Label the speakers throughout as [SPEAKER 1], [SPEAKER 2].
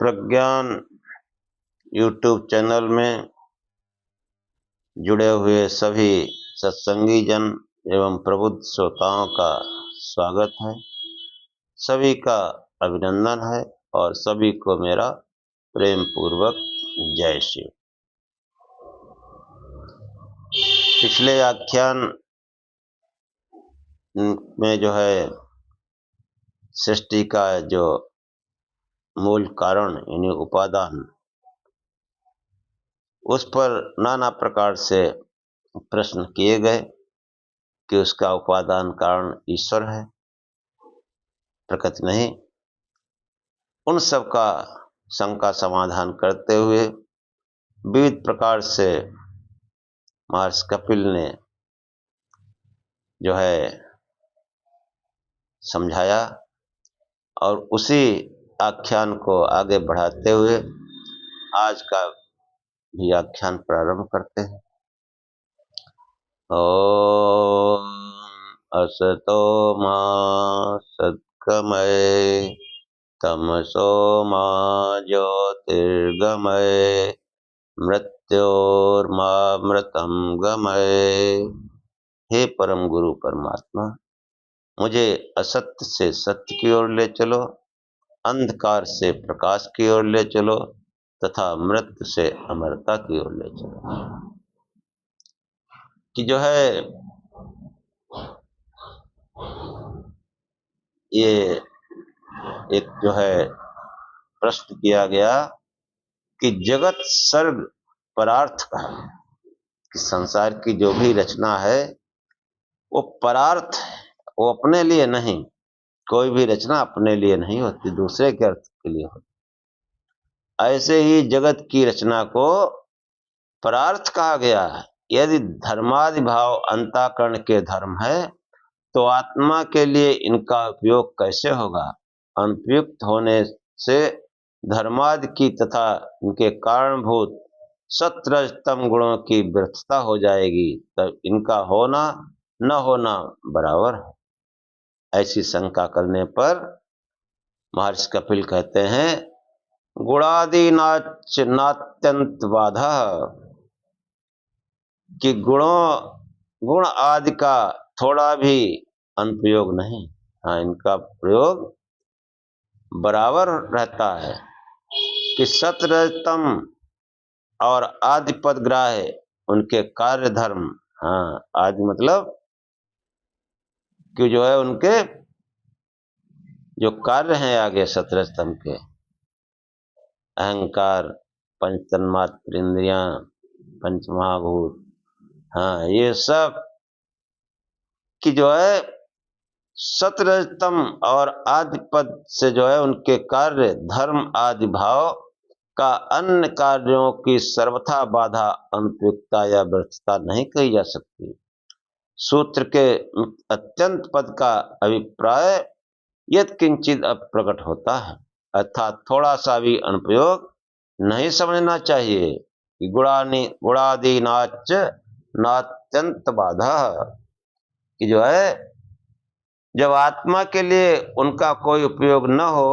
[SPEAKER 1] प्रज्ञान YouTube channel में जुड़े हुए सभी सत्संगी जन एवं प्रबुद्ध श्रोताओं का स्वागत है। सभी का अभिनंदन है और सभी को मेरा प्रेम पूर्वक जय शिव। पिछले व्याख्यान में जो है सृष्टि का जो मूल कारण यानी उपादान, उस पर नाना प्रकार से प्रश्न किए गए कि उसका उपादान कारण ईश्वर है, प्रकृति नहीं। उन सब का शंका समाधान करते हुए विविध प्रकार से महर्षि कपिल ने जो है समझाया और उसी आख्यान को आगे बढ़ाते हुए आज का भी आख्यान प्रारंभ करते हैं। ओम असतो मा सद्गमय तमसो मा ज्योतिर्गमय मृत्योर्मामृतं गमय। हे परम गुरु परमात्मा, मुझे असत्य से सत्य की ओर ले चलो, अंधकार से प्रकाश की ओर ले चलो तथा मृत्यु से अमरता की ओर ले चलो। कि जो है ये एक जो है प्रश्न किया गया कि जगत सर्ग परार्थ का है, कि संसार की जो भी रचना है वो परार्थ है, वो अपने लिए नहीं। कोई भी रचना अपने लिए नहीं होती, दूसरे के अर्थ के लिए होती। ऐसे ही जगत की रचना को परार्थ कहा गया है। यदि धर्मादि भाव अंतःकरण के धर्म है तो आत्मा के लिए इनका उपयोग कैसे होगा? अनुपयुक्त होने से धर्मादि की तथा इनके कारणभूत सत्वरजतम गुणों की व्यर्थता हो जाएगी, तब इनका होना न होना बराबर है। ऐसी शंका करने पर महर्षि कपिल कहते हैं, गुणादि नात्यंत बाधा, कि गुण आदि का थोड़ा भी अनुप्रयोग नहीं। हाँ, इनका प्रयोग बराबर रहता है। कि सत्वरजतम और आदि पद ग्राह्य उनके कार्य धर्म, हाँ आदि मतलब कि जो है उनके जो कार्य हैं आगे सत्वरजतम के, अहंकार, पंच तन्मात्र इंद्रियां, पंच महाभूत, हाँ ये सब कि जो है सत्वरजतम और आदि पद से जो है उनके कार्य धर्म आदि भाव का अन्य कार्यों की सर्वथा बाधा अनुपयुक्ता या व्यर्थता नहीं कही जा सकती। सूत्र के अत्यंत पद का अभिप्राय यद किंचित प्रकट होता है, अर्थात थोड़ा सा भी अनुप्रयोग नहीं समझना चाहिए। कि गुणादि नाच नात्यंत बाधा, कि जो है जब आत्मा के लिए उनका कोई उपयोग न हो,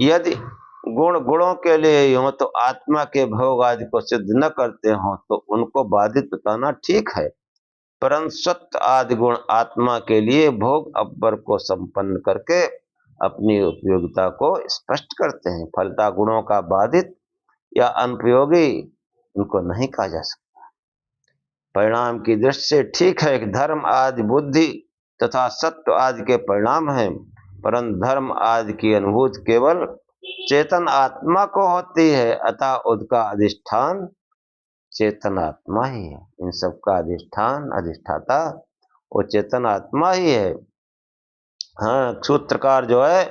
[SPEAKER 1] यदि गुणों के लिए ही हो तो आत्मा के भोग आदि को सिद्ध न करते हो तो उनको बाधित बताना ठीक है, परंतु सत्य आदि गुण आत्मा के लिए भोग अव्वर को संपन्न करके अपनी उपयोगिता को स्पष्ट करते हैं। फलता गुणों का बाधित या अनुपयोगी उनको नहीं कहा जा सकता। परिणाम की दृष्टि से ठीक है कि धर्म आदि बुद्धि तथा सत्व आदि के परिणाम हैं, परंतु धर्म आदि की अनुभूति केवल चेतन आत्मा को होती है, अतः उसका अधिष्ठान चेतन आत्मा ही है। इन सब का अधिष्ठान अधिष्ठाता वो चेतन आत्मा ही है। हाँ, सूत्रकार जो है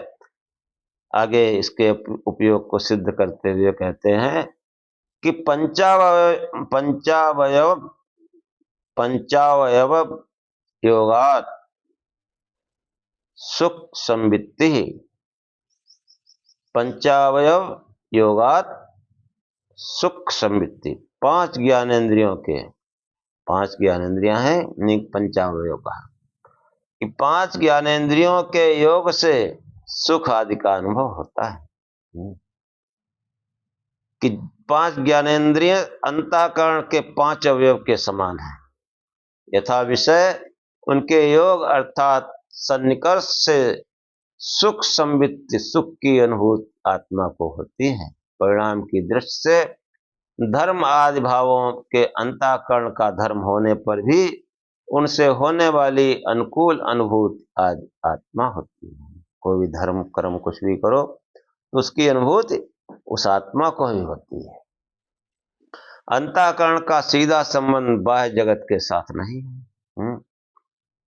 [SPEAKER 1] आगे इसके उपयोग को सिद्ध करते हुए कहते हैं कि पंचावयव योगात सुख संवित्ति, पंचावयव योगात सुख संवित्ति। पांच ज्ञानेंद्रियों हैं, पंचावयव कहा कि पांच ज्ञानेंद्रियों के योग से सुख आदि का अनुभव होता है। कि 5 ज्ञानेंद्रिय अंतःकरण के 5 अवयव के समान है। यथा विषय उनके योग अर्थात सन्निकर्ष से सुख संवित्ति सुख की अनुभूति आत्मा को होती है। परिणाम की दृष्टि से धर्म आदि भावों के अंतःकरण का धर्म होने पर भी उनसे होने वाली अनुकूल अनुभूति आदि आत्मा होती है। कोई भी धर्म कर्म कुछ भी करो तो उसकी अनुभूति उस आत्मा को ही होती है। अंतःकरण का सीधा संबंध बाह्य जगत के साथ नहीं है।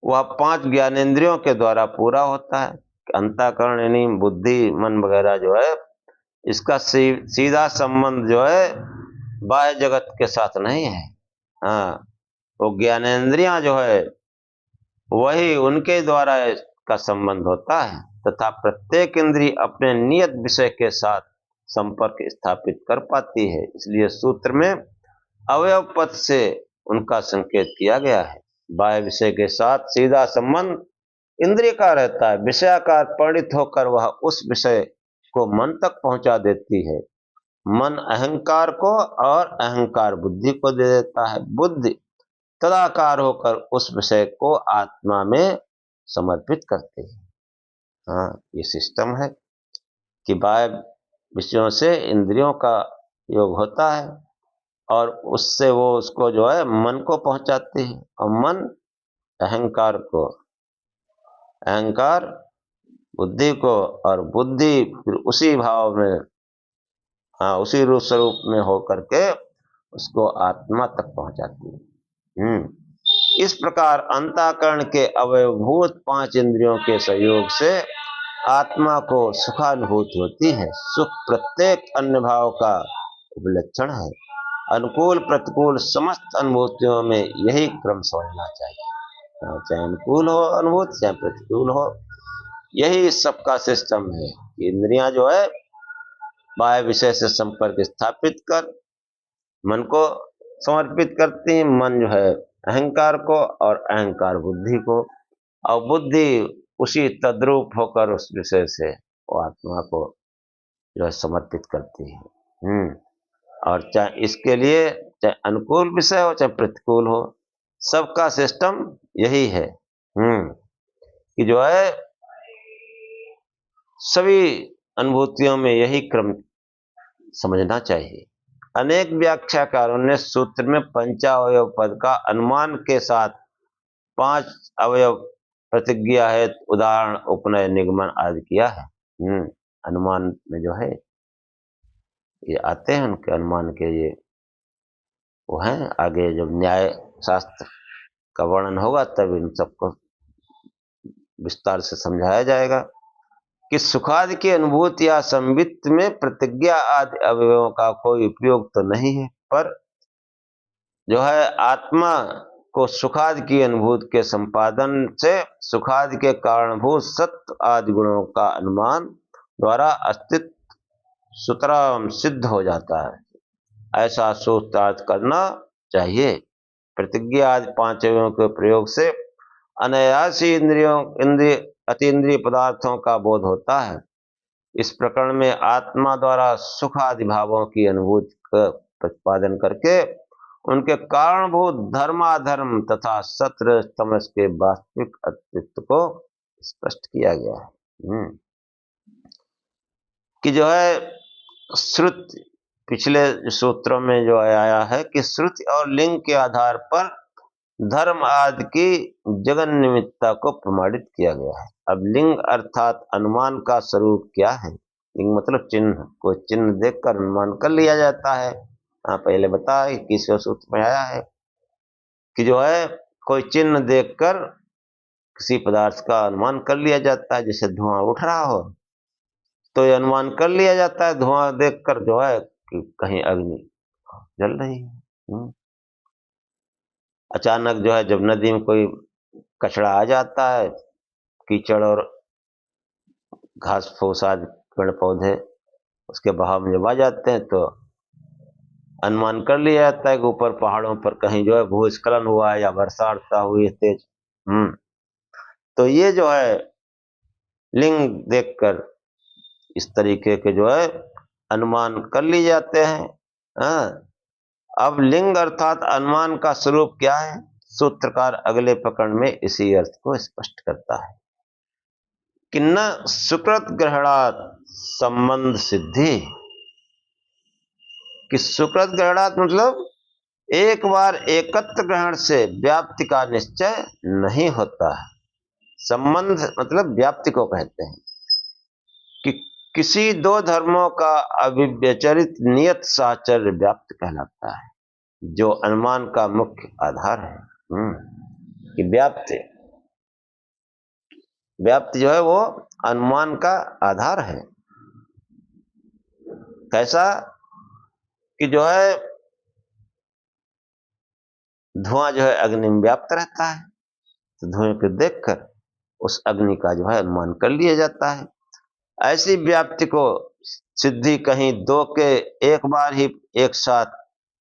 [SPEAKER 1] वह 5 ज्ञानेंद्रियों के द्वारा पूरा होता है। अंतःकरण यानी बुद्धि मन वगैरह जो है, इसका सीधा संबंध जो है बाह्य जगत के साथ नहीं है। हाँ, वो ज्ञानेंद्रियां जो है वही उनके द्वारा इसका संबंध होता है तथा प्रत्येक इंद्रिय अपने नियत विषय के साथ संपर्क स्थापित कर पाती है। इसलिए सूत्र में अवयव पद से उनका संकेत किया गया है। बाह्य विषय के साथ सीधा संबंध इंद्रिय का रहता है। विषयाकार परिणित होकर वह उस विषय को मन तक पहुंचा देती है। मन अहंकार को और अहंकार बुद्धि को दे देता है। बुद्धि तदाकार होकर उस विषय को आत्मा में समर्पित करते हैं। हाँ, ये सिस्टम है कि बाह्य विषयों से इंद्रियों का योग होता है और उससे वो उसको जो है मन को पहुंचाते हैं और मन अहंकार को, अहंकार बुद्धि को और बुद्धि फिर उसी भाव में, हाँ, उसी रूप स्वरूप में होकर के उसको आत्मा तक पहुंचाती है। इस प्रकार अंतःकरण के अवयवभूत 5 इंद्रियों के सहयोग से आत्मा को सुखानुभूति होती है। सुख प्रत्येक अन्य भाव का उपलक्षण है। अनुकूल प्रतिकूल समस्त अनुभूतियों में यही क्रम समझना चाहिए। चाहे अनुकूल हो अनुभूति, चाहे प्रतिकूल हो, यही सबका सिस्टम है। इंद्रियां जो है बाह्य विषय से संपर्क स्थापित कर मन को समर्पित करती हैं। मन जो है अहंकार को और अहंकार बुद्धि को, और बुद्धि उसी तद्रूप होकर उस विषय से वो आत्मा को जो है समर्पित करती है। और चाहे इसके लिए चाहे अनुकूल विषय हो चाहे प्रतिकूल हो, सबका सिस्टम यही है कि जो है सभी अनुभूतियों में यही क्रम समझना चाहिए। अनेक व्याख्याकारों ने सूत्र में पंचावयव पद का अनुमान के साथ 5 अवयव प्रतिज्ञा है, उदाहरण उपनय निगमन आदि किया है। अनुमान में जो है ये आते हैं, उनके अनुमान के ये वो हैं। आगे जब न्याय शास्त्र का वर्णन होगा तब इन सबको विस्तार से समझाया जाएगा कि सुखादि की अनुभूति या संवित्त में प्रतिज्ञा आदि अवयवों का कोई उपयोग तो नहीं है, पर जो है आत्मा को सुखादि की अनुभूति के संपादन से सुखादि के कारणभूत सत्व आदि गुणों का अनुमान द्वारा अस्तित्व सुतराम सिद्ध हो जाता है। ऐसा सूत्रार्थ करना चाहिए। प्रतिज्ञा आदि 5 अवयवों के प्रयोग से अनायासी इंद्रिय अतीन्द्रिय पदार्थों का बोध होता है। इस प्रकरण में आत्मा द्वारा सुख आदि भावों की अनुभूति का प्रतिपादन करके उनके कारणभूत धर्माधर्म तथा सत्य तमस के वास्तविक अस्तित्व को स्पष्ट किया गया है। कि जो है श्रुति पिछले सूत्रों में जो आया है कि श्रुति और लिंग के आधार पर धर्म आदि की जगन निमित्ता को प्रमाणित किया गया है। अब लिंग अर्थात अनुमान का स्वरूप क्या है? लिंग मतलब चिन्ह। कोई चिन्ह देखकर अनुमान कर लिया जाता है। पहले बताया कि किसी सूत्र में आया है कि जो है कोई चिन्ह देखकर किसी पदार्थ का अनुमान कर लिया जाता है। जैसे धुआं उठ रहा हो तो ये अनुमान कर लिया जाता है धुआं देखकर जो है कि कहीं अग्नि जल रही है। अचानक जो है जब नदी में कोई कचरा आ जाता है, कीचड़ और घास फूस आदि पेड़ पौधे उसके बहाव में जब आ जाते हैं तो अनुमान कर लिया जाता है कि ऊपर पहाड़ों पर कहीं जो है भूस्खलन हुआ है या वर्षा हुई है तेज। तो ये जो है लिंग देखकर इस तरीके के जो है अनुमान कर लिए जाते हैं। हाँ, अब लिंग अर्थात अनुमान का स्वरूप क्या है, सूत्रकार अगले प्रकरण में इसी अर्थ को स्पष्ट करता है कि न सुकृत ग्रहणात् संबंध सिद्धि, कि सुकृत ग्रहणात् मतलब एक बार एकत्र ग्रहण से व्याप्ति का निश्चय नहीं होता है। संबंध मतलब व्याप्ति को कहते हैं कि किसी दो धर्मों का अविव्यचरित नियत साहचर्य व्याप्त कहलाता है, जो अनुमान का मुख्य आधार है। कि व्याप्ति जो है वो अनुमान का आधार है। कैसा कि जो है धुआं जो है अग्नि में व्याप्त रहता है, तो धुएं को देखकर उस अग्नि का जो है अनुमान कर लिया जाता है। ऐसी व्याप्ति को सिद्धि कहीं दो के एक बार ही एक साथ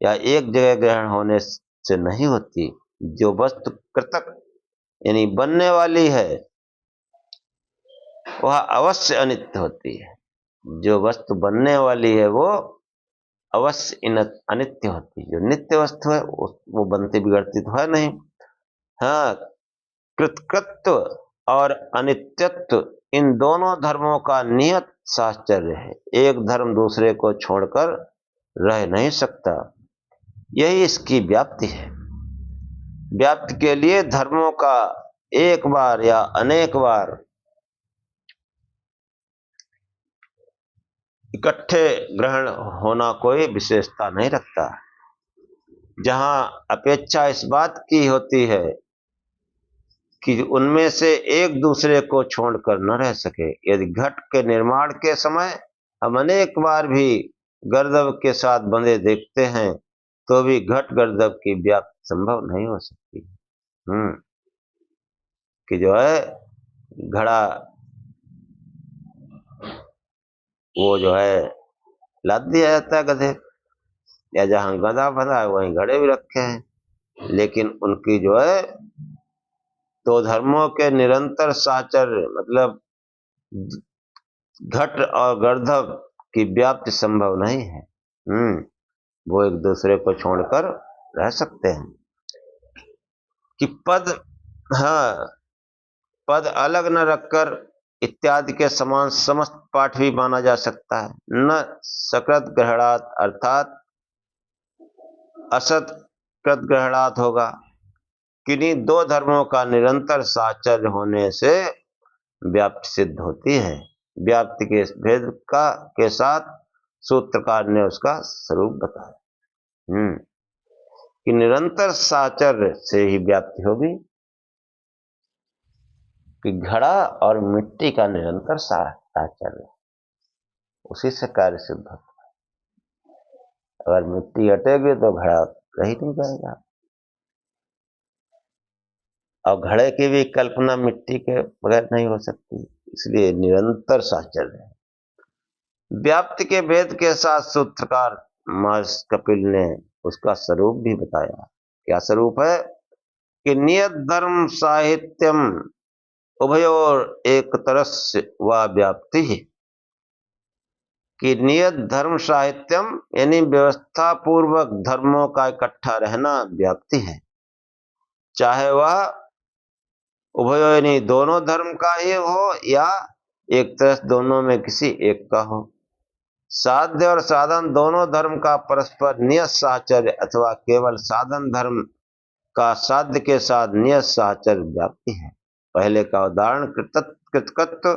[SPEAKER 1] या एक जगह ग्रहण होने से नहीं होती। जो वस्तु कृतक यानी बनने वाली है वह अवश्य अनित्य होती है। जो वस्तु बनने वाली है वो अवश्य अनित्य होती है। जो नित्य वस्तु है वो बनती बिगड़ती तो है नहीं। हाँ, कृतकृत्व और अनित्यत्व इन दोनों धर्मों का नियत साहचर्य है। एक धर्म दूसरे को छोड़कर रह नहीं सकता, यही इसकी व्याप्ति है। व्याप्ति के लिए धर्मों का एक बार या अनेक बार इकट्ठे ग्रहण होना कोई विशेषता नहीं रखता। जहां अपेक्षा इस बात की होती है कि उनमें से एक दूसरे को छोड़कर न रह सके। यदि घट के निर्माण के समय हम अनेक बार भी गर्दभ के साथ बंधे देखते हैं तो भी घट गर्दभ की व्याप्ति संभव नहीं हो सकती। कि जो है घड़ा वो जो है लाद दिया जाता है गधे, या जहां गधा बंधा है वहीं घड़े भी रखे हैं, लेकिन उनकी जो है दो धर्मों के निरंतर साहचर्य मतलब घट और गर्दभ की व्याप्ति संभव नहीं है। वो एक दूसरे को छोड़कर रह सकते हैं। कि पद अलग न रखकर इत्यादि के समान समस्त पाठ भी माना जा सकता है। न सकृत ग्रहणात् अर्थात असत कृत ग्रहणात् होगा। किन्हीं दो धर्मों का निरंतर साहचर्य होने से व्याप्ति सिद्ध होती है। व्याप्ति के भेद के साथ सूत्रकार ने उसका स्वरूप बताया कि निरंतर साहचर्य से ही व्याप्ति होगी। कि घड़ा और मिट्टी का निरंतर साहचर्य, उसी से कार्य सिद्ध होता है। अगर मिट्टी हटेगी तो घड़ा रह ही नहीं जाएगा, और घड़े की भी कल्पना मिट्टी के बगैर नहीं हो सकती, इसलिए निरंतर साहचर्य है। व्याप्ति के भेद के साथ सूत्रकार महर्षि कपिल ने उसका स्वरूप भी बताया। क्या स्वरूप है कि नियत धर्म साहित्यम उभयोर एक तरस्य व व्याप्ति है। कि नियत धर्म साहित्यम यानी व्यवस्था पूर्वक धर्मों का इकट्ठा रहना व्याप्ति है। चाहे वह उभय यानी दोनों धर्म का ही हो या एक तरह दोनों में किसी एक का हो। साध्य और साधन दोनों धर्म का परस्पर नियत साहचर्य अथवा केवल साधन धर्म का साध्य के साथ नियत साहचर्य व्याप्ति है। पहले का उदाहरण कृतकत्व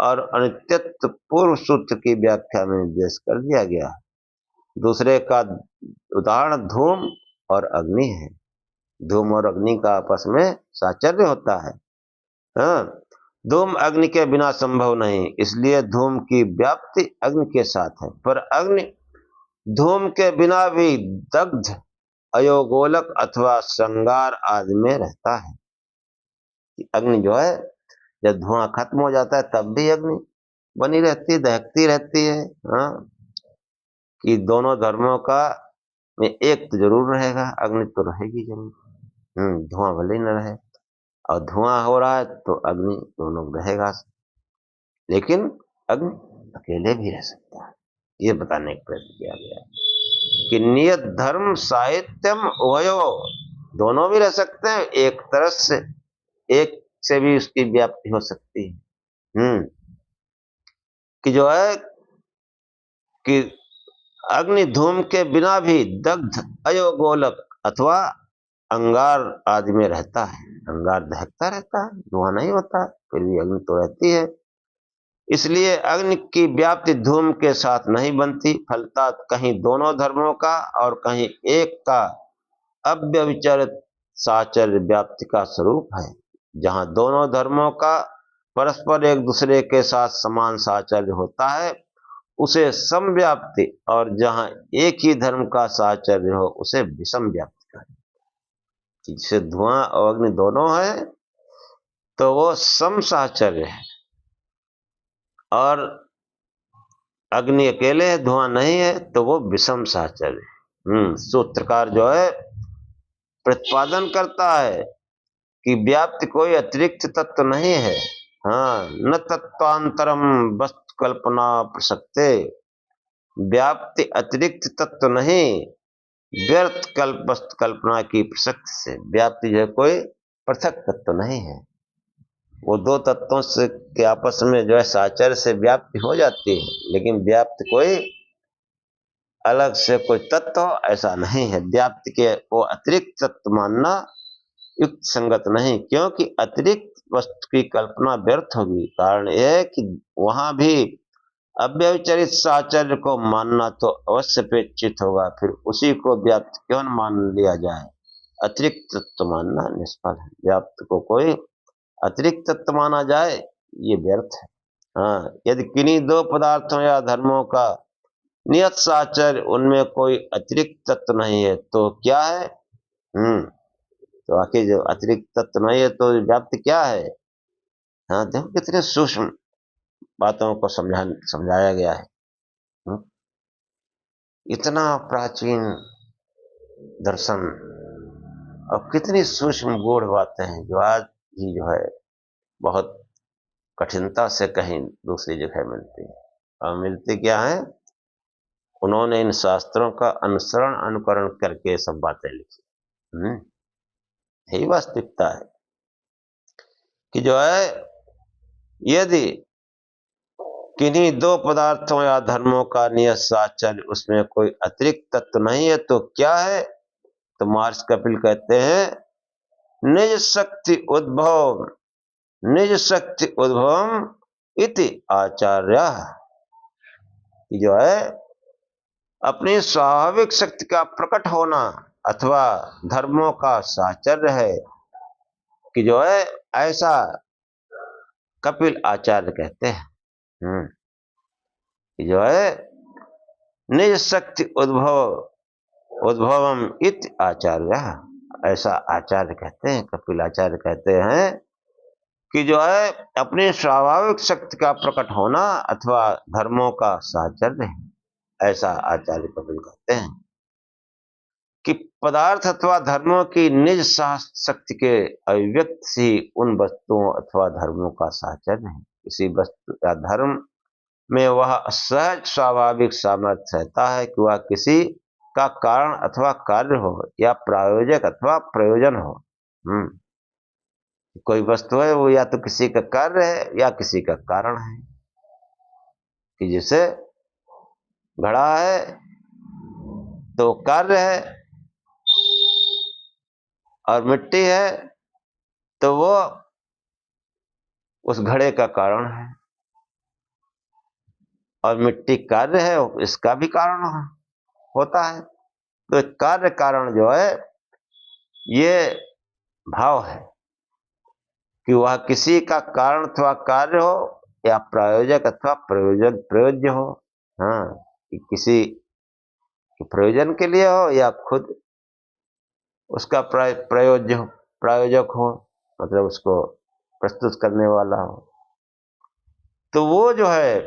[SPEAKER 1] और अनित्यत्व पूर्व सूत्र की व्याख्या में निर्देश कर दिया गया। दूसरे का उदाहरण धूम और अग्नि है। धूम और अग्नि का आपस में साहचर्य होता है। धूम अग्नि के बिना संभव नहीं, इसलिए धूम की व्याप्ति अग्नि के साथ है। पर अग्नि धूम के बिना भी दग्ध अयोगोलक अथवा श्रृंगार आदि में रहता है। अग्नि जो है जब धुआं खत्म हो जाता है तब भी अग्नि बनी रहती है, दहकती रहती है। कि दोनों धर्मों का में एक तो जरूर रहेगा, अग्नि तो रहेगी जरूर। धुआं भले ही न रहे, और धुआं हो रहा है तो अग्नि दोनों रहेगा, लेकिन अग्नि अकेले भी रह सकता है। ये बताने का प्रयत्न किया गया कि नियत धर्म साहित्यम उभयो, दोनों भी रह सकते हैं, एक तरह से एक से भी उसकी व्याप्ति हो सकती है। कि जो है कि अग्नि धूम के बिना भी दग्ध अयो गोलक अथवा अंगार आदि में रहता है। अंगार दहकता रहता है, धुआं नहीं होता, फिर भी अग्नि तो रहती है। इसलिए अग्नि की व्याप्ति धूम के साथ नहीं बनती, फलता कहीं दोनों धर्मों का और कहीं एक का अव्यभिचारित साचर्य व्याप्ति का स्वरूप है। जहां दोनों धर्मों का परस्पर एक दूसरे के साथ समान साचर्य होता है उसे समव्याप्ति, और जहां एक ही धर्म का साचर्य हो उसे विषम व्याप्ति कहें। जैसे धुआं और अग्नि दोनों है तो वो सम साचर्य है, और अग्नि अकेले है, धुआं नहीं है, तो वो विषम साचर्य है। सूत्रकार जो है प्रतिपादन करता है कि व्याप्ति कोई अतिरिक्त तत्व नहीं है। न तत्वांतरम वस्तु कल्पना प्रसक्ते, व्याप्ति अतिरिक्त तत्व नहीं, व्यर्थ वस्तु कल्पना की प्रसक्ति से। व्याप्ति जो है कोई पृथक तत्व नहीं है, वो दो तत्वों से के आपस में जो है साचर्य से व्याप्ति हो जाती है, लेकिन व्याप्ति कोई अलग से कोई तत्व ऐसा नहीं है। व्याप्ति के वो अतिरिक्त तत्व मानना युक्त संगत नहीं, क्योंकि अतिरिक्त वस्तु की कल्पना व्यर्थ होगी। कारण यह है कि वहां भी अव्यभिचरित साचर्य को मानना तो अवश्य अपेक्षित होगा, फिर उसी को व्याप्त क्यों न मान लिया जाए। अतिरिक्त तत्व मानना निष्फल है। व्याप्त को कोई अतिरिक्त तत्व माना जाए ये व्यर्थ है। यदि किन्हीं दो पदार्थों या धर्मों का नियत साचर्य उनमें कोई अतिरिक्त तत्व नहीं है तो क्या है? तो आखिर जो अतिरिक्त तत्व नहीं है तो व्याप्ति क्या है? देखो कितने सूक्ष्म बातों को समझाया गया है। इतना प्राचीन दर्शन और कितनी सूक्ष्म गूढ़ बातें हैं जो आज भी जो है बहुत कठिनता से कहीं दूसरी जगह मिलती है। और मिलती क्या है? उन्होंने इन शास्त्रों का अनुसरण अनुकरण करके सब बातें लिखी। यही वास्तविकता है कि जो है यदि किन्हीं दो पदार्थों या धर्मों का नियत साचर्य उसमें कोई अतिरिक्त तत्व नहीं है तो क्या है? तो मार्क्स कपिल कहते हैं निज शक्ति उद्भवम इति आचार्य, जो है अपनी स्वाभाविक शक्ति का प्रकट होना अथवा धर्मों का साचर्य है, कि जो है ऐसा कपिल आचार्य कहते हैं। जो है निज शक्ति उद्भवम इति आचार्य, ऐसा आचार्य कहते हैं, कपिल आचार्य कहते हैं कि जो है अपनी स्वाभाविक शक्ति का प्रकट होना अथवा धर्मों का साचर्य है, ऐसा आचार्य कपिल कहते हैं। कि पदार्थ अथवा धर्मों की निज शक्ति के अभिव्यक्त से उन वस्तुओं अथवा धर्मों का साचर्य है। किसी वस्तु या धर्म में वह सहज स्वाभाविक सामर्थ्य रहता है कि वह किसी का कारण अथवा कार्य हो या प्रायोजक अथवा प्रयोजन हो। कोई वस्तु है वो या तो किसी का कार्य है या किसी का कारण है। कि जैसे घड़ा है तो कार्य है, और मिट्टी है तो वो उस घड़े का कारण है, और मिट्टी कार्य है इसका भी कारण होता है। तो कार्य कारण जो है ये भाव है कि वह किसी का कारण अथवा कार्य हो या प्रायोजक अथवा प्रयोज्य हो। कि किसी प्रयोजन के लिए हो या खुद उसका प्रायोजक हो, मतलब उसको प्रस्तुत करने वाला हो। तो वो जो है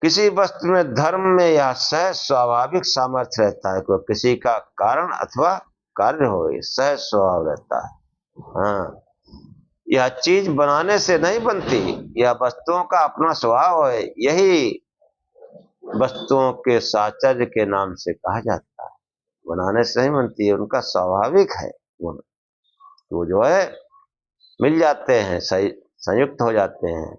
[SPEAKER 1] किसी वस्तु में धर्म में यह सहज स्वाभाविक सामर्थ्य रहता है कि किसी का कारण अथवा कार्य हो, ये सहज स्वभाव रहता है। यह चीज बनाने से नहीं बनती, यह वस्तुओं का अपना स्वभाव है। यही वस्तुओं के साचर्य के नाम से कहा जाता है। बनाने से नहीं बनती है, उनका स्वाभाविक है गुण। वो जो है मिल जाते हैं, सही संयुक्त हो जाते हैं।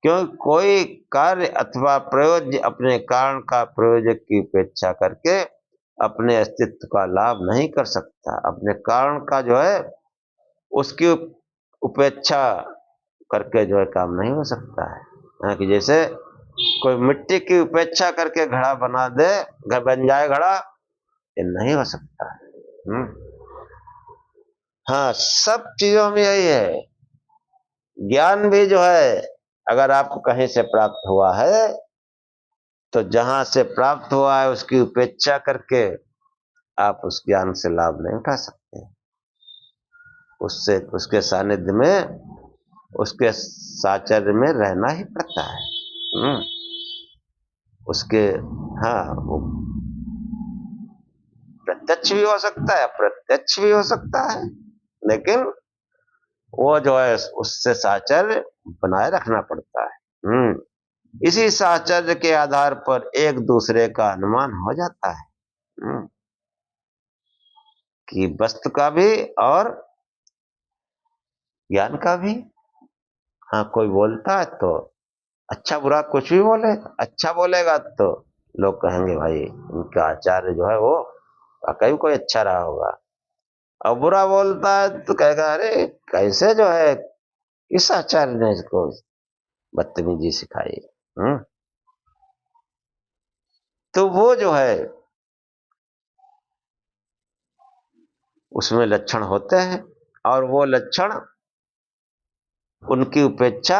[SPEAKER 1] क्योंकि कोई कार्य अथवा प्रयोज्य अपने कारण का प्रयोजक की उपेक्षा करके अपने अस्तित्व का लाभ नहीं कर सकता। अपने कारण का जो है उसकी उपेक्षा करके जो है काम नहीं हो सकता है। कि जैसे कोई मिट्टी की उपेक्षा करके घड़ा बना दे, घर बन जाए घड़ा, ये नहीं हो सकता है। हाँ, सब चीजों में यही है। ज्ञान भी जो है अगर आपको कहीं से प्राप्त हुआ है तो जहां से प्राप्त हुआ है उसकी उपेक्षा करके आप उस ज्ञान से लाभ नहीं उठा सकते। उससे उसके सानिध्य में, उसके साचर्य में रहना ही पड़ता है। उसके, हाँ, वो प्रत्यक्ष भी हो सकता है, अप्रत्यक्ष भी हो सकता है, लेकिन वो जो है उससे साचर्य बनाए रखना पड़ता है। इसी साचर्य के आधार पर एक दूसरे का अनुमान हो जाता है, कि वस्तु का भी और ज्ञान का भी। हाँ, कोई बोलता है तो अच्छा बुरा कुछ भी बोले, अच्छा बोलेगा तो लोग कहेंगे भाई इनका आचार्य जो है वो वाकई कोई अच्छा रहा होगा। और बुरा बोलता है तो कहेगा अरे कैसे जो है इस आचार्य ने इसको बदतमीजी सिखाई। तो वो जो है उसमें लक्षण होते हैं, और वो लक्षण उनकी उपेक्षा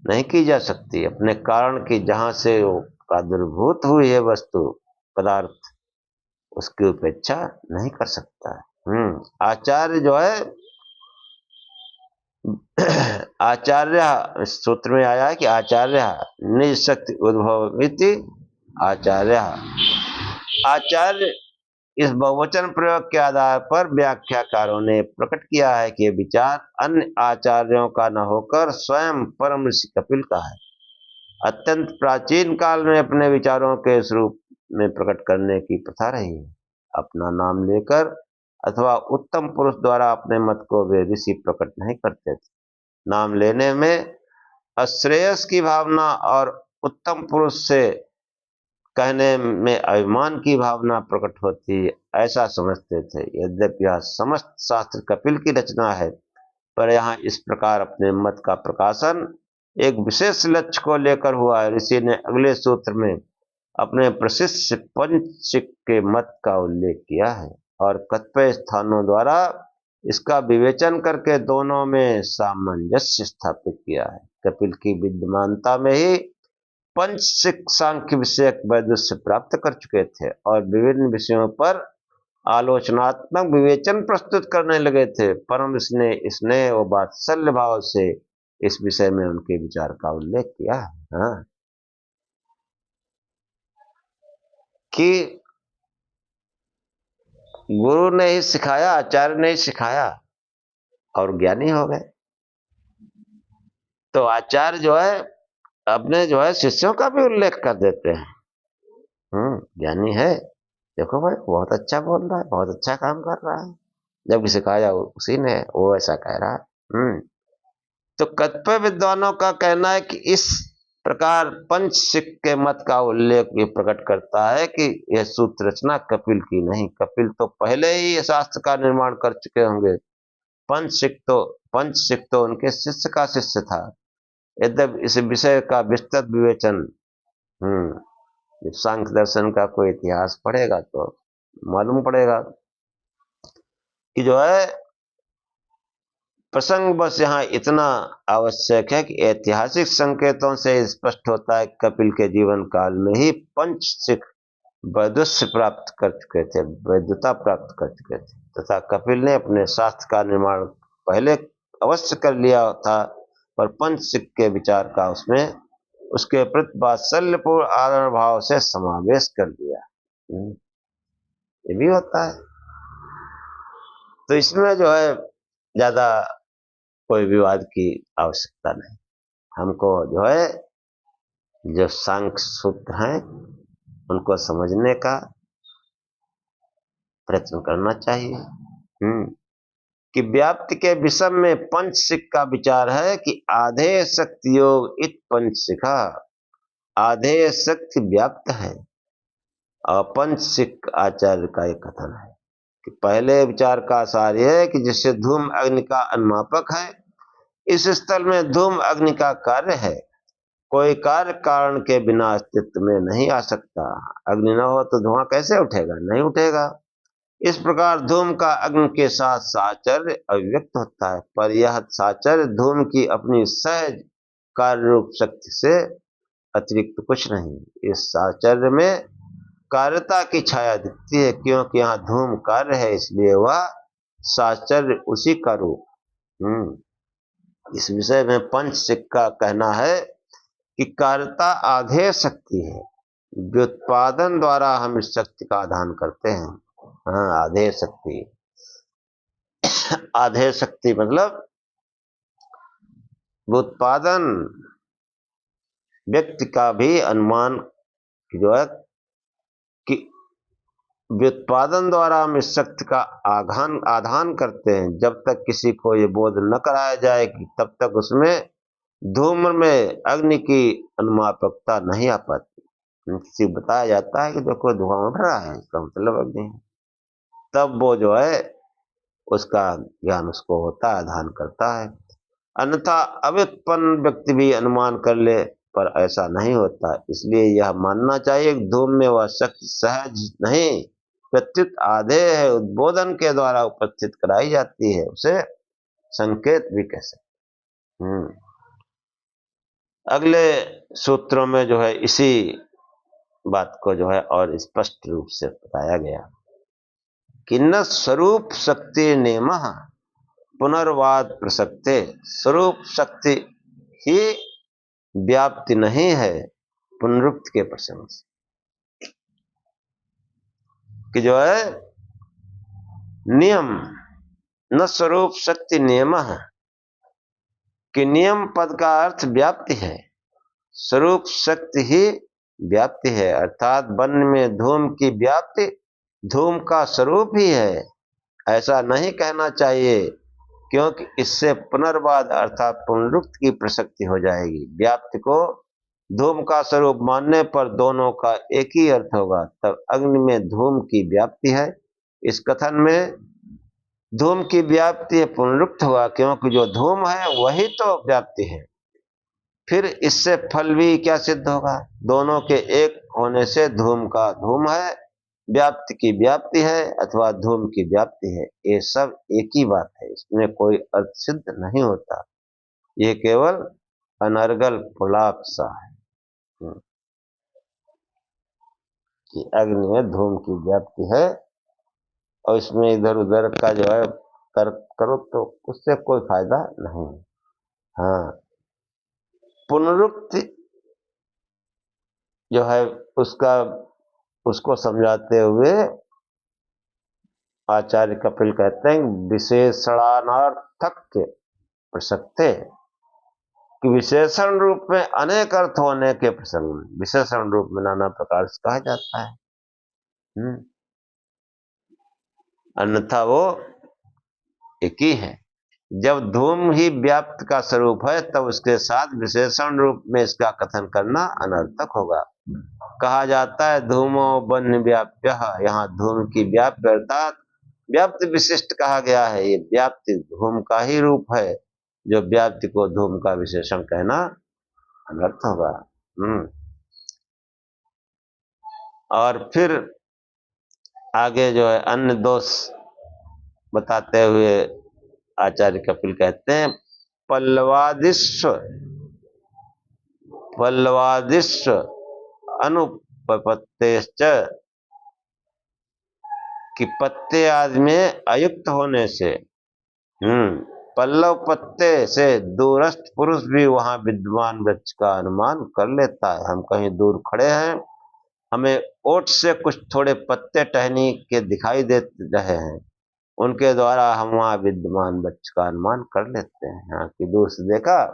[SPEAKER 1] नहीं की जा सकती। अपने कारण की जहां से वो प्रादुर्भूत हुई है वस्तु पदार्थ, उसकी उपेक्षा नहीं कर सकता है। आचार्य जो है आचार्य, सूत्र में आया है कि आचार्य निज शक्ति उद्भव आचार्य। आचार्य इस बहुवचन प्रयोग के आधार पर व्याख्याकारों ने प्रकट किया है कि विचार अन्य आचार्यों का न होकर स्वयं परम ऋषि कपिल का है। अत्यंत प्राचीन काल में अपने विचारों के स्वरूप में प्रकट करने की प्रथा रही है। अपना नाम लेकर अथवा उत्तम पुरुष द्वारा अपने मत को वे ऋषि प्रकट नहीं करते थे। नाम लेने में अश्रेयस की भावना और उत्तम पुरुष से कहने में अभिमान की भावना प्रकट होती, ऐसा समझते थे। यद्यपि यह समस्त शास्त्र कपिल की रचना है, पर यहाँ इस प्रकार अपने मत का प्रकाशन एक विशेष लक्ष्य को लेकर हुआ है। ऋषि ने अगले सूत्र में अपने प्रशिष्य पंचशिख के मत का उल्लेख किया है और कतिपय स्थानों द्वारा इसका विवेचन करके दोनों में सामंजस्य स्थापित किया है। कपिल की विद्यमानता में ही पंचशिख सांख्य विषयक वैदुष्य प्राप्त कर चुके थे और विभिन्न विषयों पर आलोचनात्मक विवेचन प्रस्तुत करने लगे थे। परम इसने स्नेह व वात्सल्य भाव से इस विषय में उनके विचार का उल्लेख किया है। हाँ, कि गुरु ने ही सिखाया, आचार्य ने ही सिखाया और ज्ञानी हो गए। तो आचार्य जो है अपने जो है शिष्यों का भी उल्लेख कर देते हैं। ज्ञानी है, देखो भाई बहुत अच्छा बोल रहा है, बहुत अच्छा काम कर रहा है, जबकि सिखाया उसी ने, वो ऐसा कह रहा है। तो कतिपय विद्वानों का कहना है कि इस प्रकार पंचशिख के मत का उल्लेख भी प्रकट करता है कि यह सूत्र रचना कपिल की नहीं। कपिल तो पहले ही शास्त्र का निर्माण कर चुके होंगे। पंचशिख तो उनके शिष्य का शिष्य था। यद्यपि इस विषय का विस्तृत विवेचन जब सांख्य दर्शन का कोई इतिहास पढ़ेगा तो मालूम पड़ेगा कि जो है प्रसंग बस यहाँ इतना आवश्यक है कि ऐतिहासिक संकेतों से स्पष्ट होता है कपिल के जीवन काल में ही पंचशिख वैदुष्य प्राप्त कर चुके थे, वैधता प्राप्त कर चुके थे, तथा कपिल ने अपने शास्त्र का निर्माण पहले अवश्य कर लिया था, पर पंचशिख के विचार का उसमें उसके प्रति वात्सल्यपूर्ण आदर भाव से समावेश कर दिया। ये भी होता है। तो इसमें जो है ज्यादा कोई विवाद की आवश्यकता नहीं। हमको जो है जो सांख्य सूत्र हैं उनको समझने का प्रयत्न करना चाहिए। कि व्याप्ति के विषय में पंचसिक का विचार है कि आधे शक्ति योग इत पंचसिखा, आधे शक्ति व्याप्त है। और पंचसिक आचार्य का एक कथन है कि पहले विचार का सार यह है कि जिससे धूम अग्नि का अनुमापक है, इस स्थल में धूम अग्नि का कार्य है, कोई कार्य कारण के बिना अस्तित्व में नहीं आ सकता। अग्नि न हो तो धुआं कैसे उठेगा? नहीं उठेगा। इस प्रकार धूम का अग्नि के साथ साचर्य अभिव्यक्त होता है, पर यह साचर्य धूम की अपनी सहज कार्य रूप शक्ति से अतिरिक्त कुछ नहीं। इस साचर्य में कार्यता की छाया दिखती है, क्योंकि यहाँ धूम कार्य है, इसलिए वह साचर्य उसी का रूप। इस विषय में पंचसिक का कहना है कि कार्यता आधेय शक्ति है, व्युत्पादन द्वारा हम इस शक्ति का आधान करते हैं। आधेय शक्ति, आधेय शक्ति मतलब व्युत्पादन व्यक्ति का भी अनुमान जो है कि व्युत्पादन द्वारा हम इस शक्ति का आधान करते हैं। जब तक किसी को ये बोध न कराया जाए कि तब तक उसमें धूम्र में अग्नि की अनुमापकता नहीं आ पाती। किसी को बताया जाता है कि देखो धुआं उठ रहा है, इसका मतलब अग्नि है, तब वो जो है उसका ज्ञान उसको होता है, आधान करता है। अन्यथा अव्युत्पन्न व्यक्ति भी अनुमान कर ले, पर ऐसा नहीं होता। इसलिए यह मानना चाहिए कि धूम में वह शक्ति सहज नहीं प्रत्युत आधेय है, उद्बोधन के द्वारा उपस्थित कराई जाती है, उसे संकेत भी कह सकते। अगले सूत्रों में जो है इसी बात को जो है और स्पष्ट रूप से बताया गया कि न स्वरूप शक्ति नेमः पुनर्वाद प्रसक्ते, स्वरूप शक्ति ही व्याप्ति नहीं है पुनरुक्ति के प्रसंग से। कि जो है नियम, न स्वरूप शक्ति नियम है, कि नियम पद का अर्थ व्याप्ति है, स्वरूप शक्ति ही व्याप्ति है। अर्थात वन में धूम की व्याप्ति धूम का स्वरूप ही है, ऐसा नहीं कहना चाहिए, क्योंकि इससे पुनर्वाद अर्थात पुनरुक्ति की प्रसक्ति हो जाएगी। व्याप्ति को धूम का स्वरूप मानने पर दोनों का एक ही अर्थ होगा। तब अग्नि में धूम की व्याप्ति है, इस कथन में धूम की व्याप्ति पुनरुक्त हुआ, क्योंकि जो धूम है वही तो व्याप्ति है। फिर इससे फल भी क्या सिद्ध होगा? दोनों के एक होने से धूम का धूम है, व्याप्ति की व्याप्ति है, अथवा धूम की व्याप्ति है, ये सब एक ही बात है, इसमें कोई अर्थ सिद्ध नहीं होता। ये केवल अनर्गल प्रलाप सा है कि अग्नि में धूम की व्याप्ति है और इसमें इधर उधर का जो है तर्क करो तो उससे कोई फायदा नहीं। पुनरुक्ति जो है उसको समझाते हुए आचार्य कपिल कहते हैं विशेषणार्थक के प्रसक्ते, कि विशेषण रूप में अनेक अर्थ होने के प्रसंग में विशेषण रूप में नाना प्रकार से कहा जाता है, अन्यथा वो एक ही है। जब धूम ही व्याप्त का स्वरूप है तब उसके साथ विशेषण रूप में इसका कथन करना अनर्थक होगा। कहा जाता है धूमो वन व्याप्य, यहाँ धूम की व्याप्य अर्थात व्याप्ति विशिष्ट कहा गया है। ये व्याप्ति धूम का ही रूप है, जो व्याप्ति को धूम का विशेषण कहना अनर्थ होगा। और फिर आगे जो है अन्य दोष बताते हुए आचार्य कपिल कहते हैं पल्लवादिश्व अनुपपत्तेश्च, कि पत्ते आदि में अयुक्त होने से पल्लव पत्ते से दूरस्थ पुरुष भी वहां विद्वान वृक्ष का अनुमान कर लेता है। हम कहीं दूर खड़े हैं, हमें ओट से कुछ थोड़े पत्ते टहनी के दिखाई दे रहे हैं, उनके द्वारा हम वहां विद्यमान वृक्ष का अनुमान कर लेते हैं। कि दूर से देखा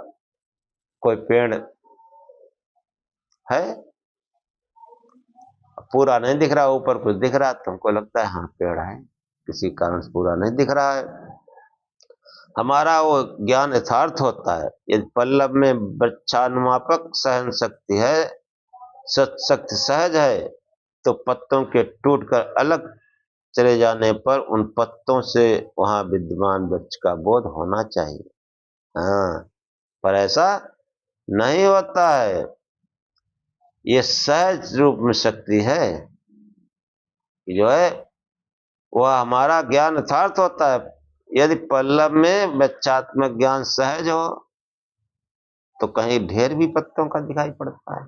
[SPEAKER 1] कोई पेड़ है, पूरा नहीं दिख रहा, ऊपर कुछ दिख रहा, तुमको लगता है हाँ पेड़ है, किसी कारण से पूरा नहीं दिख रहा है। हमारा वो ज्ञान यथार्थ होता है। यदि पल्लव में वृक्षानुमापक सहन शक्ति है, शक्ति सहज है, तो पत्तों के टूटकर अलग चले जाने पर उन पत्तों से वहां विद्यमान वृक्ष का बोध होना चाहिए। हाँ, पर ऐसा नहीं होता है। ये सहज रूप में शक्ति है जो है वह हमारा ज्ञान यथार्थ होता है। यदि पल्लव में वृक्षात्मक ज्ञान सहज हो तो कहीं ढेर भी पत्तों का दिखाई पड़ता है,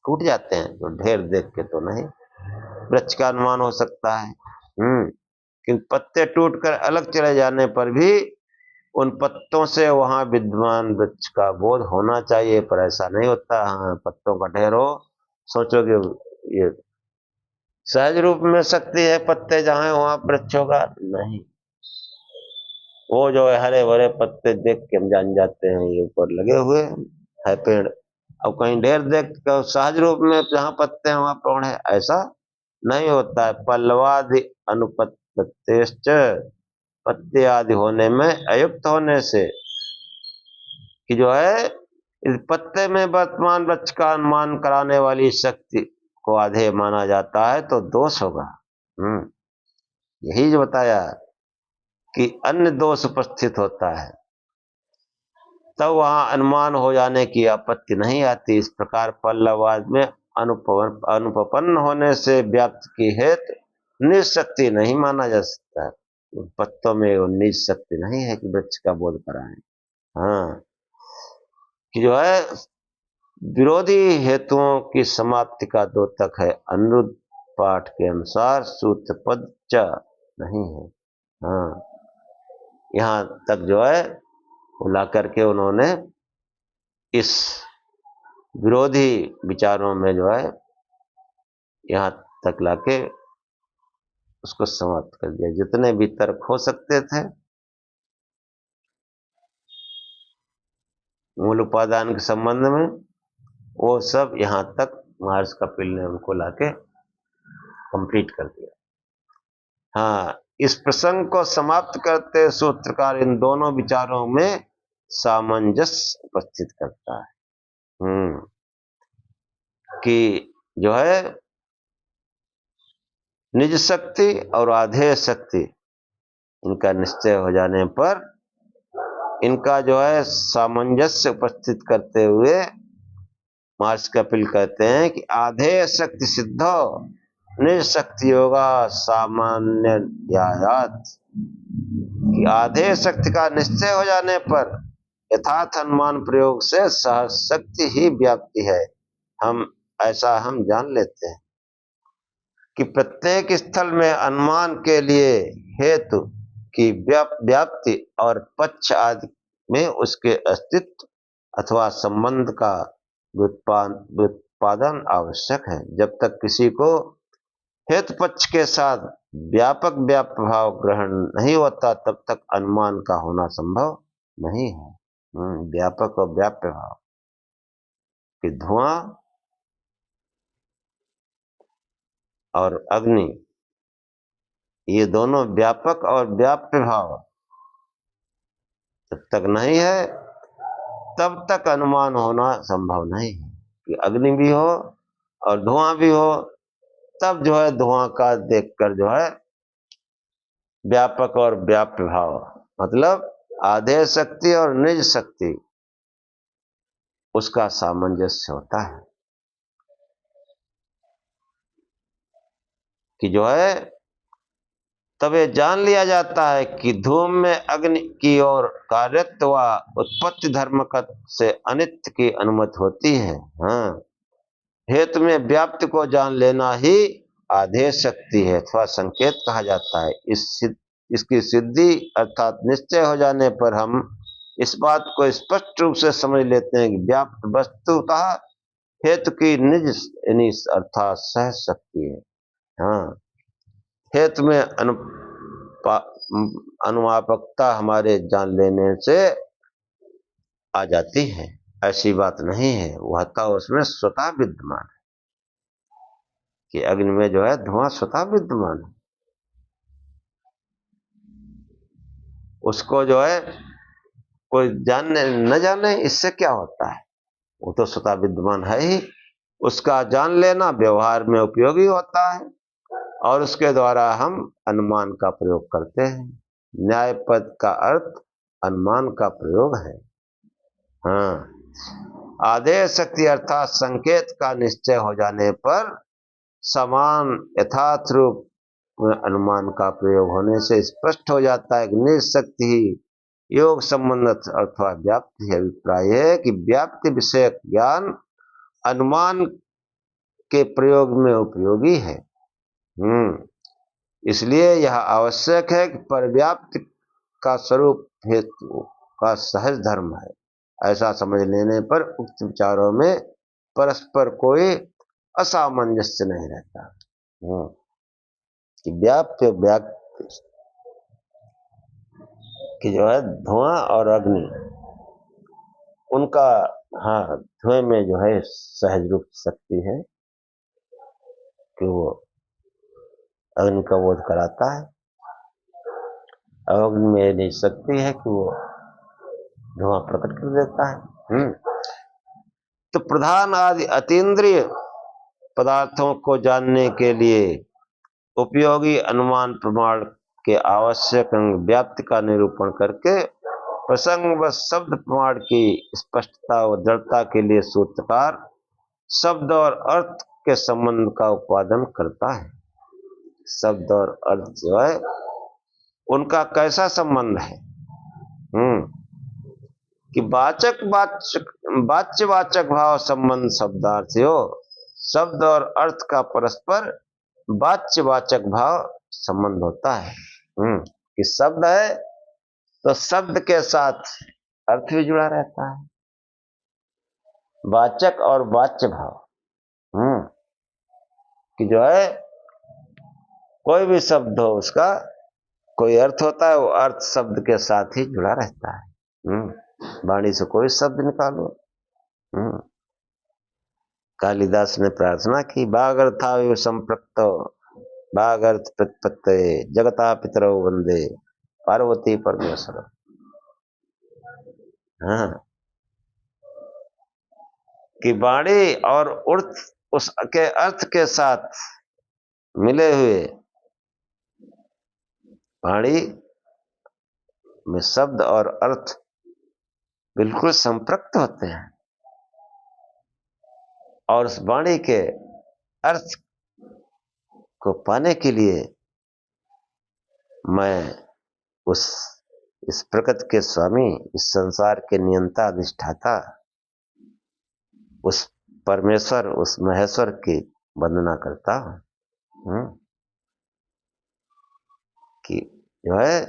[SPEAKER 1] टूट जाते हैं, तो ढेर देख के तो नहीं वृक्ष का अनुमान हो सकता है। किंतु पत्ते टूटकर अलग चले जाने पर भी उन पत्तों से वहां विद्यमान वृक्ष का बोध होना चाहिए, पर ऐसा नहीं होता। हाँ, पत्तों का ढेर हो, सोचोगे ये सहज रूप में शक्ति है, पत्ते जहां वहां वृक्ष होगा, नहीं। वो जो है हरे भरे पत्ते देख के हम जान जाते हैं ये ऊपर लगे हुए है पेड़। अब कहीं ढेर देख कर सहज रूप में जहां पत्ते हैं वहां पेड़ है, ऐसा नहीं होता है। पल्लवादि अनुपत्तेश्च, पत्ते आदि होने में अयुक्त होने से, कि जो है इस पत्ते में वर्तमान वृक्ष का अनुमान कराने वाली शक्ति को आधेय माना जाता है, तो दोष होगा। यही जो बताया कि अन्य दोष उपस्थित होता है, तब वहां अनुमान हो जाने की आपत्ति नहीं आती। इस प्रकार पल्लववाद में अनुपपन्न होने से व्याप्त की हेतु निज शक्ति नहीं माना जा सकता। पत्तों में वो निज शक्ति नहीं है कि वृक्ष का बोध कराएं। हाँ, कि जो है विरोधी हेतुओं की समाप्ति का द्योतक है। अनुरुद्ध पाठ के अनुसार सूत्र पद च नहीं है। हाँ, यहां तक जो है ला करके उन्होंने इस विरोधी विचारों में जो है यहां तक लाके उसको समाप्त कर दिया। जितने भी तर्क हो सकते थे मूल उपादान के संबंध में, वो सब यहां तक महर्षि कपिल ने उनको लाके कंप्लीट कर दिया। हाँ, इस प्रसंग को समाप्त करते सूत्रकार इन दोनों विचारों में सामंजस्य उपस्थित करता है। कि जो है निज शक्ति और आधेय शक्ति, इनका निश्चय हो जाने पर इनका जो है सामंजस्य उपस्थित करते हुए महर्षि कपिल कहते हैं कि आधेय शक्ति सिद्धो निज शक्ति योगा सामान्य न्यायात, कि आधेय शक्ति का निश्चय हो जाने पर यथार्थ अनुमान प्रयोग से सहज शक्ति ही व्याप्ति है। ऐसा हम जान लेते हैं कि प्रत्येक स्थल में अनुमान के लिए हेतु की व्याप्ति और पक्ष आदि में उसके अस्तित्व अथवा संबंध का व्युत्पादन आवश्यक है। जब तक किसी को हेतु पक्ष के साथ व्यापक व्याप्य भाव ग्रहण नहीं होता, तब तक अनुमान का होना संभव नहीं है। व्यापक और व्याप्य भाव कि धुआं और अग्नि, ये दोनों व्यापक और व्याप्य भाव जब तक नहीं है तब तक अनुमान होना संभव नहीं है। कि अग्नि भी हो और धुआं भी हो, तब जो है धुआं का देखकर जो है व्यापक और व्याप्य भाव, मतलब आधेय शक्ति और निज शक्ति, उसका सामंजस्य होता है। कि जो है तब ये जान लिया जाता है कि धूम में अग्नि की ओर कार्यत्व व उत्पत्ति धर्म से अनित्य की अनुमति होती है। हाँ, हेतु में व्याप्ति को जान लेना ही आधेय शक्ति है अथवा संकेत कहा जाता है। इसकी सिद्धि अर्थात निश्चय हो जाने पर हम इस बात को स्पष्ट रूप से समझ लेते हैं कि व्याप्त वस्तुतः हेतु की निज अर्थात सहज शक्ति है। हाँ, हेतु में अनुमापकता हमारे जान लेने से आ जाती है। ऐसी बात नहीं है, वह तो उसमें स्वतः विद्यमान है कि अग्नि में जो है धुआं स्वतः विद्यमान है। उसको जो है कोई जाने न जाने इससे क्या होता है, वो तो स्वतः विद्यमान है ही। उसका जान लेना व्यवहार में उपयोगी होता है और उसके द्वारा हम अनुमान का प्रयोग करते हैं। न्याय पद का अर्थ अनुमान का प्रयोग है। हाँ, आदेश शक्ति अर्थात संकेत का निश्चय हो जाने पर समान यथार्थ रूप में अनुमान का प्रयोग होने से स्पष्ट हो जाता है कि निशक्ति ही योग संबंध अथवा व्याप्ति। अभिप्राय है कि व्याप्ति विषयक ज्ञान अनुमान के प्रयोग में उपयोगी है। इसलिए यह आवश्यक है कि पर्याप्त का स्वरूप हेतु का सहज धर्म है। ऐसा समझ लेने पर उक्त विचारों में परस्पर कोई असामंजस्य नहीं रहता। कि व्याप्य व्याप्ति कि जो है धुआं और अग्नि उनका, हाँ, धुएं में जो है सहज रूप शक्ति है कि वो अग्नि का बोध कराता है, अग्नि में नहीं शक्ति है कि वो धुआं प्रकट कर देता है। तो प्रधान आदि अतीन्द्रिय पदार्थों को जानने के लिए उपयोगी अनुमान प्रमाण के आवश्यक अंग व्याप्ति का निरूपण करके प्रसंग व शब्द प्रमाण की स्पष्टता व दृढ़ता के लिए सूत्रकार शब्द और अर्थ के संबंध का उत्पादन करता है। शब्द और अर्थ जो है उनका कैसा संबंध है, कि वाच्यवाचक भाव संबंध शब्दार्थ हो। शब्द और अर्थ का परस्पर वाच्यवाचक भाव संबंध होता है। कि शब्द है तो शब्द के साथ अर्थ भी जुड़ा रहता है, वाचक और वाच्य भाव। कि जो है कोई भी शब्द हो उसका कोई अर्थ होता है, वो अर्थ शब्द के साथ ही जुड़ा रहता है। वाणी से कोई शब्द निकालो। कालिदास ने प्रार्थना की, बागर्थाविव संप्रक्त बागर्थ प्रतिपत्ते जगता पितरौ वंदे पार्वती परमेश्वर। हाँ, कि वाणी और अर्थ उसके अर्थ के साथ मिले हुए, वाणी में शब्द और अर्थ बिल्कुल संप्रक्त होते हैं और उस वाणी के अर्थ को पाने के लिए मैं इस प्रकृति के स्वामी, इस संसार के नियंता अधिष्ठाता उस परमेश्वर, उस महेश्वर की वंदना करता हूं। कि जो है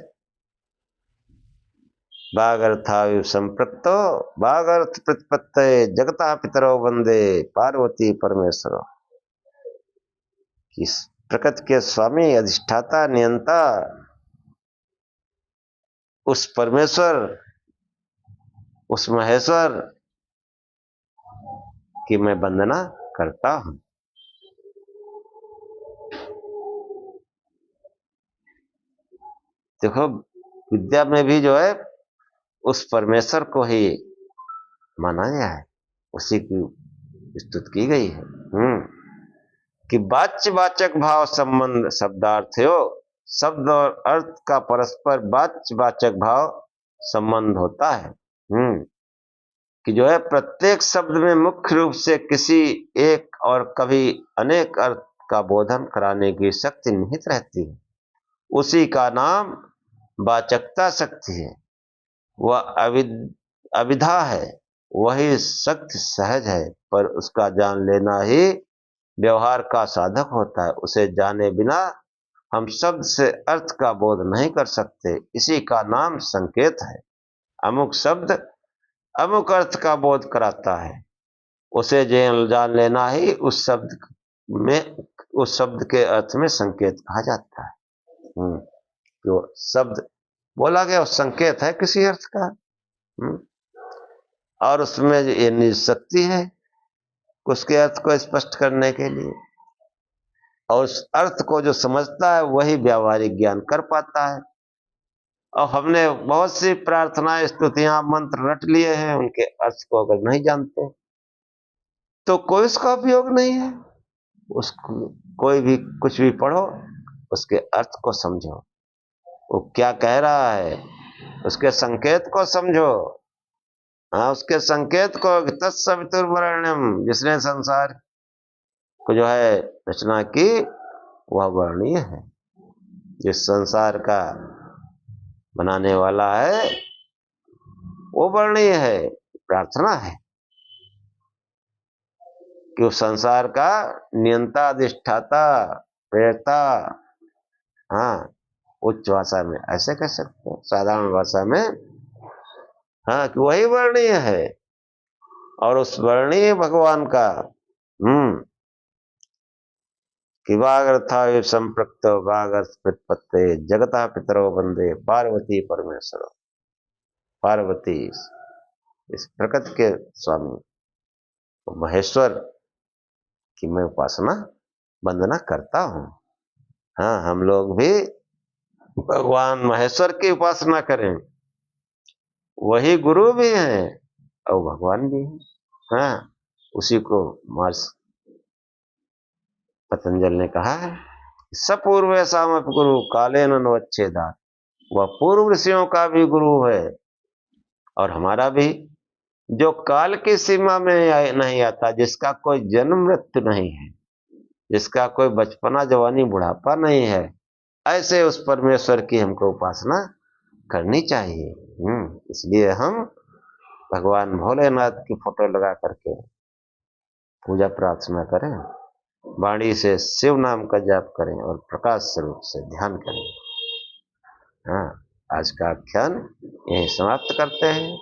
[SPEAKER 1] बागर्थाविव संप्रक्तो बागर्थ प्रतिपत्ते जगता पितरौ वंदे पार्वती परमेश्वर। कि प्रकृति के स्वामी, अधिष्ठाता, नियंता उस परमेश्वर, उस महेश्वर की मैं वंदना करता हूं। देखो, विद्या में भी जो है उस परमेश्वर को ही माना गया है, उसी की स्तुति की गई है। कि वाच्यवाचक भाव संबंध शब्दार्थ हो। शब्द और अर्थ का परस्पर वाच्यवाचक भाव संबंध होता है। कि जो है प्रत्येक शब्द में मुख्य रूप से किसी एक और कभी अनेक अर्थ का बोधन कराने की शक्ति निहित रहती है। उसी का नाम वाचकता शक्ति है, वह अविधा है, वही शक्ति सहज है, पर उसका जान लेना ही व्यवहार का साधक होता है। उसे जाने बिना हम शब्द से अर्थ का बोध नहीं कर सकते। इसी का नाम संकेत है। अमुक शब्द अमुक अर्थ का बोध कराता है, उसे जान लेना ही उस शब्द के अर्थ में संकेत कहा जाता है। जो शब्द बोला गया वो संकेत है किसी अर्थ का। और उसमें ये निज शक्ति है उसके अर्थ को स्पष्ट करने के लिए, और उस अर्थ को जो समझता है वही व्यावहारिक ज्ञान कर पाता है। और हमने बहुत सी प्रार्थनाएं, स्तुतियां, मंत्र रट लिए हैं, उनके अर्थ को अगर नहीं जानते तो कोई उसका उपयोग नहीं है। उसको कोई भी कुछ भी पढ़ो, उसके अर्थ को समझो, वो क्या कह रहा है, उसके संकेत को समझो। हाँ, उसके संकेत को, तत्सवितुर्वरेण्यम, जिसने संसार को जो है रचना की वह वर्णीय है। जिस संसार का बनाने वाला है वो वर्णीय है। प्रार्थना है कि उस संसार का नियंता, अधिष्ठाता, प्रेरता, हाँ, उच्च भाषा में ऐसे कह सकते हो, साधारण भाषा में हाँ, कि वही वर्णीय है। और उस वर्णीय भगवान का कि वागर्था संप्रक्त वागर्पत्ते जगता पितरो वंदे पार्वती परमेश्वर। पार्वती इस प्रकृति के स्वामी महेश्वर की मैं उपासना, वंदना करता हूं। हाँ, हम लोग भी भगवान महेश्वर की उपासना करें, वही गुरु भी हैं और भगवान भी है। हाँ, उसी को महर्षि पतंजल ने कहा है, सपूर्व सामप गुरु काले नवच्छेदात। वह पूर्व ऋषियों का भी गुरु है और हमारा भी, जो काल की सीमा में नहीं आता, जिसका कोई जन्म मृत्यु नहीं है, जिसका कोई बचपना, जवानी, बुढ़ापा नहीं है, ऐसे उस परमेश्वर की हमको उपासना करनी चाहिए। इसलिए हम भगवान भोलेनाथ की फोटो लगा करके पूजा प्रार्थना करें, वाणी से शिव नाम का जाप करें और प्रकाश स्वरूप से ध्यान करें। हाँ, आज का आख्यान यही समाप्त करते हैं,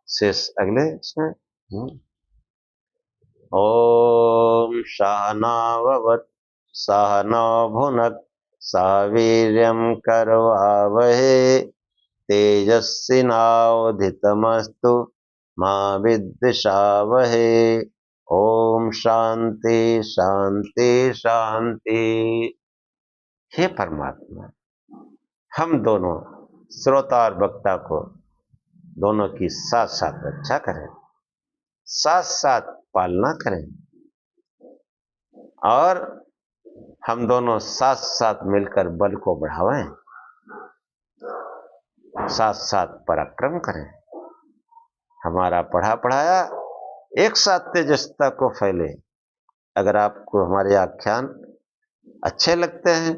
[SPEAKER 1] शेष अगले इसमें। ओम सहनाववत् सहनौ भुनक् सह वीर्यं करवावहे तेजस्विनावधीतमस्तु मा विद्विषावहे। ओम शांति शांति शांति। हे परमात्मा, हम दोनों श्रोता और वक्ता को दोनों की साथ साथ रक्षा करें, साथ साथ पालना करें, और हम दोनों साथ साथ मिलकर बल को बढ़ावें, साथ साथ पराक्रम करें। हमारा पढ़ा पढ़ाया एक साथ तेजस्विता को फैले। अगर आपको हमारे आख्यान अच्छे लगते हैं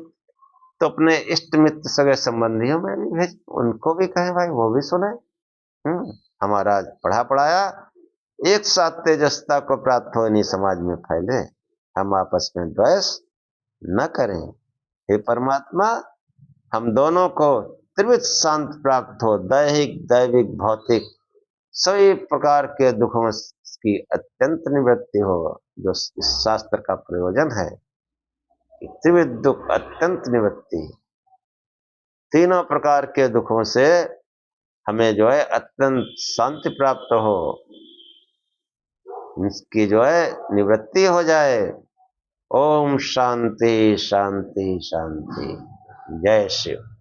[SPEAKER 1] तो अपने इष्ट मित्र सगे संबंधियों में भी भेज, उनको भी कहें भाई वो भी सुने। हमारा पढ़ा पढ़ाया एक साथ तेजस्विता को प्राप्त होनी समाज में फैले। हम आपस में द्वेष न करें। हे परमात्मा, हम दोनों को त्रिविध शांति प्राप्त हो, दैहिक, दैविक, भौतिक सभी प्रकार के दुखों की अत्यंत निवृत्ति हो, जो इस शास्त्र का प्रयोजन है। त्रिविध दुख अत्यंत निवृत्ति, तीनों प्रकार के दुखों से हमें जो है अत्यंत शांति प्राप्त हो, इसकी जो है निवृत्ति हो जाए। ओम शांति शांति शांति। जय शिव।